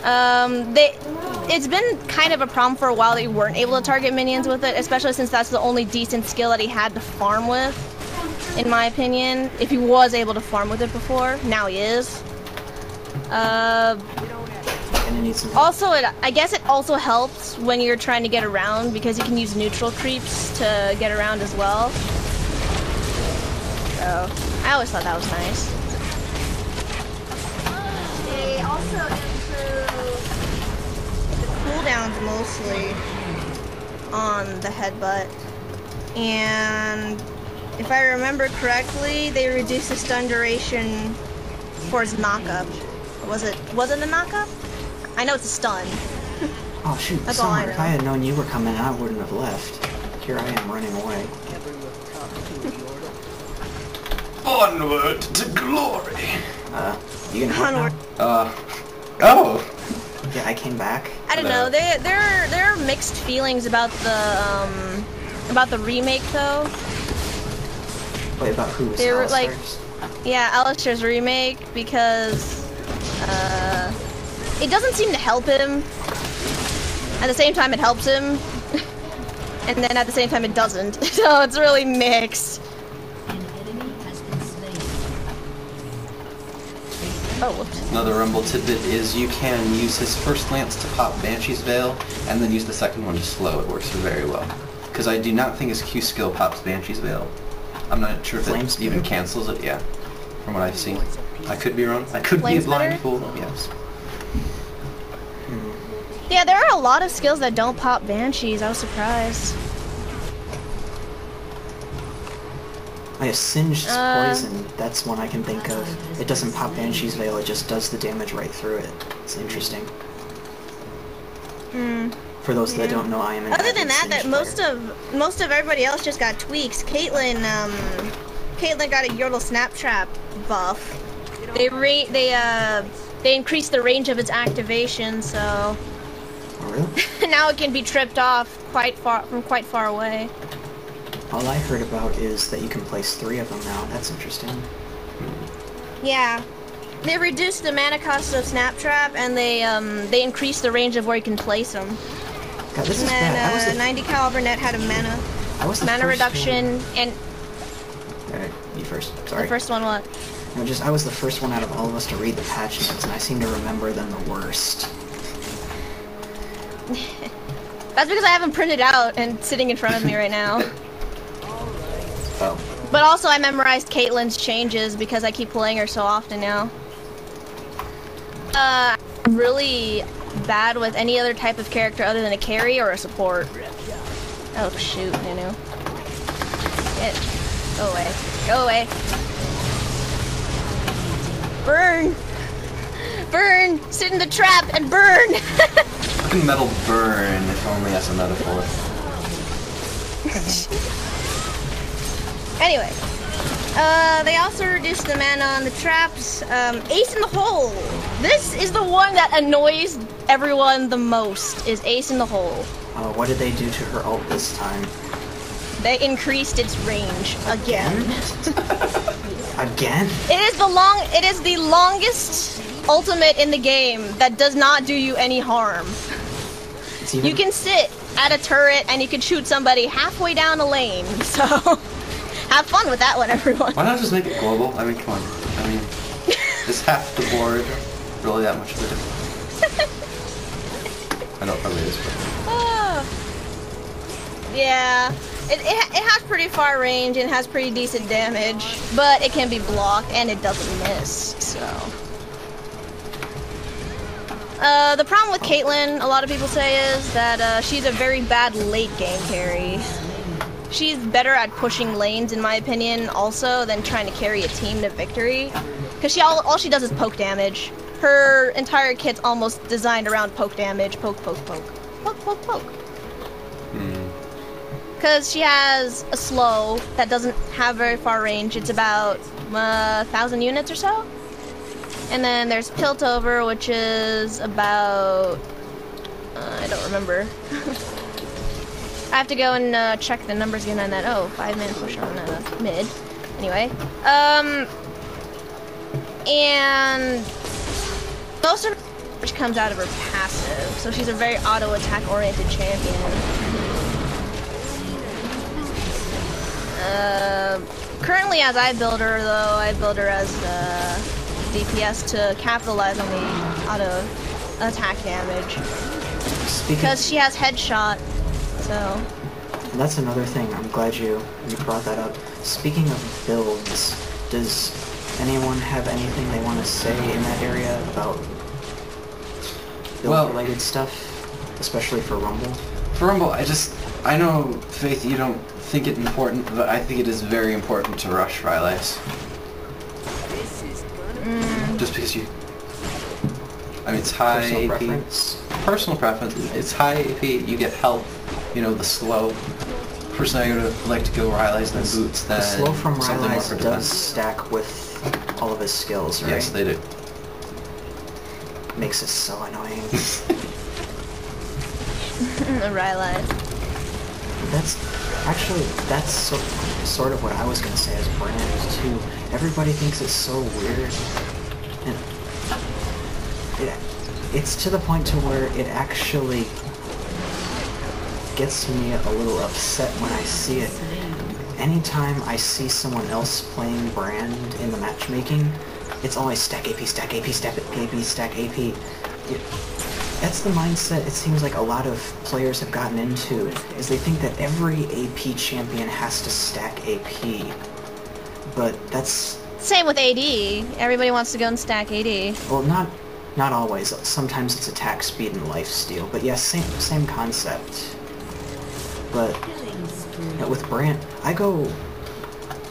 It's been kind of a problem for a while that you weren't able to target minions with it, especially since that's the only decent skill that he had to farm with, in my opinion. If he was able to farm with it before, now he is. Also, I guess it also helps when you're trying to get around because you can use neutral creeps to get around as well. So, I always thought that was nice. They also improved the cooldowns mostly on the headbutt. And if I remember correctly, they reduced the stun duration for his knockup. Was it a knockup? I know it's a stun. Oh shoot, That's all I know. If I had known you were coming, I wouldn't have left. Here I am running away. Onward to glory! You can help now? Oh! Yeah, I came back. I don't know, there are mixed feelings about the remake though. Wait, about who? They were like, yeah, Alistair's remake, because it doesn't seem to help him. At the same time it helps him. And then at the same time it doesn't. So it's really mixed. Oh, whoops. Another Rumble tidbit is you can use his first lance to pop Banshee's Veil, and then use the second one to slow. It works very well. Because I do not think his Q skill pops Banshee's Veil. I'm not sure if it even cancels it, yeah. From what I've seen. I could be wrong. I could be a blind fool, yes. Yeah, there are a lot of skills that don't pop Banshees. I was surprised. I have Singed's Poison. That's one I can think of. It doesn't pop Banshee's Veil, it just does the damage right through it. It's interesting. For those that don't know, I am an Other than that, most of everybody else just got tweaks. Caitlyn got a Yordle Snap Trap buff. They increased the range of its activation, so. Oh, really? Now it can be tripped off from quite far away. All I heard about is that you can place 3 of them now. That's interesting. Yeah. They reduced the mana cost of Snap Trap, and they increased the range of where you can place them. God, this and is then bad. 90 caliber net had a mana reduction, and Alright, you first. Sorry. the first one what? No, I was the first one out of all of us to read the patch notes, and I seem to remember them the worst. That's because I haven't printed out and sitting in front of me right now. Oh. But also I memorized Caitlyn's changes because I keep playing her so often now. I'm really bad with any other type of character other than a carry or a support. Oh shoot, Nunu. Go away. Go away. Burn! Burn! Sit in the trap and burn! Fucking metal burn, if only as a metaphor. Anyway, they also reduced the mana on the traps. Ace in the hole. This is the one that annoys everyone the most, is Ace in the hole. What did they do to her ult this time? They increased its range again. Again? It is the longest ultimate in the game that does not do you any harm. You can sit at a turret and you can shoot somebody halfway down a lane, so have fun with that one, everyone. Why not just make it global? I mean, come on. I mean, is half the board really that much of a difference? I know it probably is, but... Yeah, it has pretty far range and has pretty decent damage, but it can be blocked and it doesn't miss, so... The problem with Caitlyn, a lot of people say, is that she's a very bad late game carry. She's better at pushing lanes, in my opinion, also, than trying to carry a team to victory. Because all she does is poke damage. Her entire kit's almost designed around poke damage. Poke, poke, poke. Poke, poke, poke. Because she has a slow that doesn't have very far range. It's about 1,000 units or so. And then there's Piltover, which is about... I don't remember. I have to go and check the numbers again on that. Oh, 5-man push on mid. Anyway. And... most of which comes out of her passive. So she's a very auto-attack oriented champion. Currently, as I build her, though, I build her as DPS to capitalize on the auto-attack damage. Because she has headshot, so... That's another thing. I'm glad you brought that up. Speaking of builds, does anyone have anything they want to say in that area about build-related stuff, especially for Rumble? For Rumble, I know, Faith, you don't think it important, but I think it is very important to rush Rylai's. Just because I mean, it's high Personal AP. preference? Personal preference. It's high AP, you get help, you know, the slow. Personally, I would like to go Rylai's than Boots than The slow from something more Rylai's for does defense. stack with all of his skills, right? Yes, they do. Makes it so annoying. Rylai. That's sort of what I was gonna say as brand too. Everybody thinks it's so weird, and it's to the point to where it actually gets me a little upset when I see it. Anytime I see someone else playing brand in the matchmaking, it's always stack AP, stack AP, stack AP, stack AP. That's the mindset it seems like a lot of players have gotten into, is they think that every AP champion has to stack AP. But that's... Same with AD. Everybody wants to go and stack AD. Well, not always. Sometimes it's attack speed and lifesteal. But yes, same concept. But with Brand, I go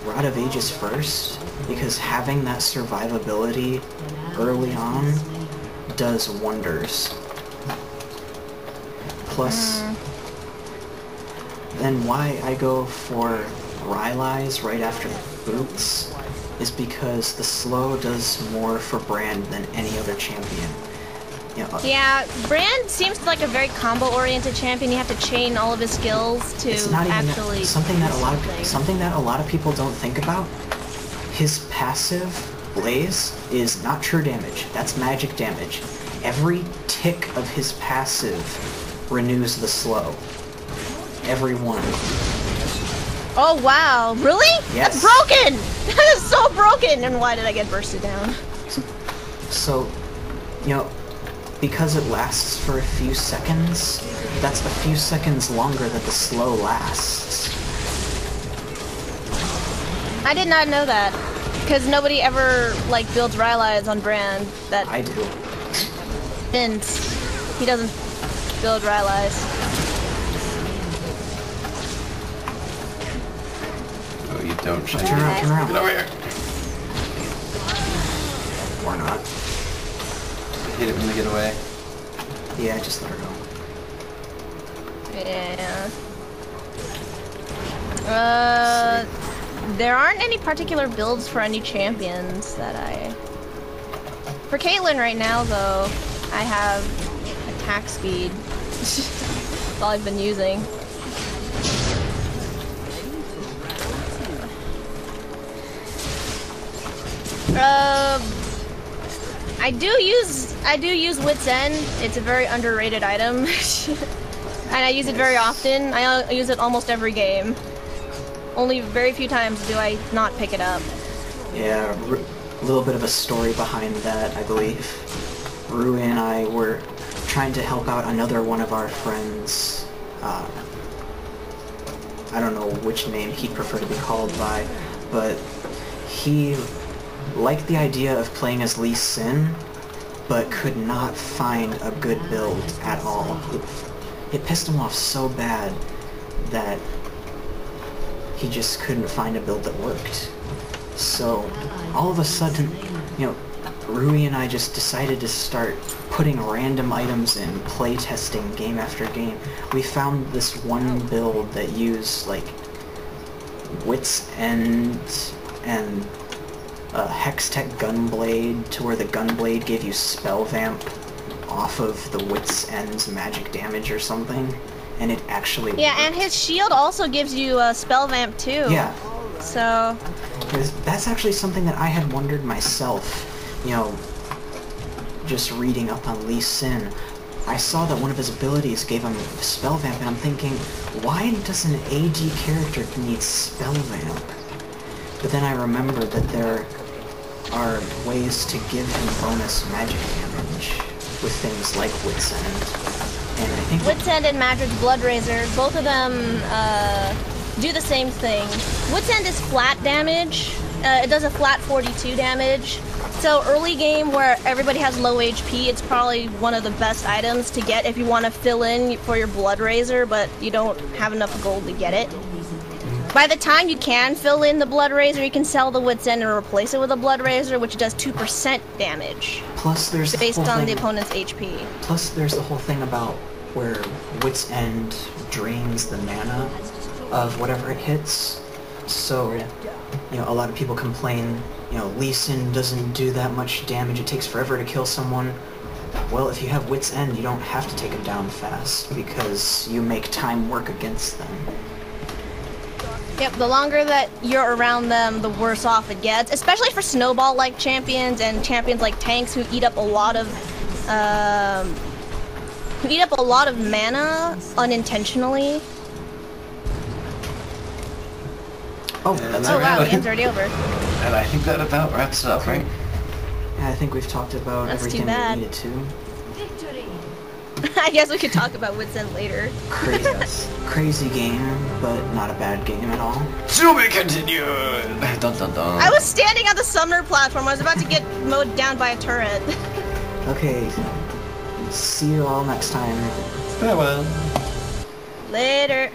Rod of Ages first, because having that survivability early on does wonders. Plus, then why I go for Rylai's right after Boots is because the slow does more for Brand than any other champion. You know, Yeah, Brand seems like a very combo-oriented champion. You have to chain all of his skills to it's not even actually something that do something that a lot of people don't think about. His passive Blaze is not true damage. That's magic damage. Every tick of his passive renews the slow. Every one. Oh wow, really? Yes. That's broken! That is so broken! And why did I get bursted down? So, you know, because it lasts for a few seconds, that's a few seconds longer that the slow lasts. I did not know that. Because nobody ever, like, builds Rylai's on Brand that I do. Vince. He doesn't build Rylai's. Oh, you don't. Turn around, turn around. Get over here. Or not. Hit it when they get away. Yeah, just let her go. Yeah. There aren't any particular builds for any champions that I... For Caitlyn right now, though, I have attack speed. That's all I've been using. I do use Wit's End. It's a very underrated item. And I use it very often. I use it almost every game. Only very few times do I not pick it up. Yeah, a little bit of a story behind that, I believe. Rui and I were trying to help out another one of our friends. I don't know which name he'd prefer to be called by, but he liked the idea of playing as Lee Sin, but could not find a good build at all. It pissed him off so bad that he just couldn't find a build that worked. So, all of a sudden, you know, Rui and I just decided to start putting random items in, playtesting game after game. We found this one build that used, like, Wit's End and a Hextech Gunblade, to where the Gunblade gave you Spell Vamp off of the Wit's End's magic damage or something. And it actually Yeah, worked. and his shield also gives you a spell vamp too. Yeah. So That's actually something that I had wondered myself. You know, just reading up on Lee Sin, I saw that one of his abilities gave him Spell Vamp, and I'm thinking, why does an AD character need Spell Vamp? But then I remembered that there are ways to give him bonus magic damage with things like Wit's End. And I think Wit's End and Madred's Blood Razor, both of them do the same thing. Wit's End is flat damage. It does a flat 42 damage. So early game where everybody has low HP, it's probably one of the best items to get if you want to fill in for your Blood Razor, but you don't have enough gold to get it. By the time you can fill in the Blood Razor, you can sell the Wit's End and replace it with a Blood Razor, which does 2% damage. Plus there's based on the opponent's HP. Plus there's the whole thing about where Wit's End drains the mana of whatever it hits. So, you know, a lot of people complain, you know, Lee Sin doesn't do that much damage, it takes forever to kill someone. Well, if you have Wit's End, you don't have to take them down fast, because you make time work against them. Yep, the longer that you're around them, the worse off it gets, especially for snowball-like champions and champions like tanks who eat up a lot of mana unintentionally. Oh, wow, the game's already over. And I think that about wraps it up, right? Yeah, I think we've talked about everything we needed to. I guess we could talk about Wit's End later. Crazy game, but not a bad game at all. To be continued! Dun dun dun. I was standing on the summoner platform. I was about to get mowed down by a turret. Okay. See you all next time. Farewell. Later.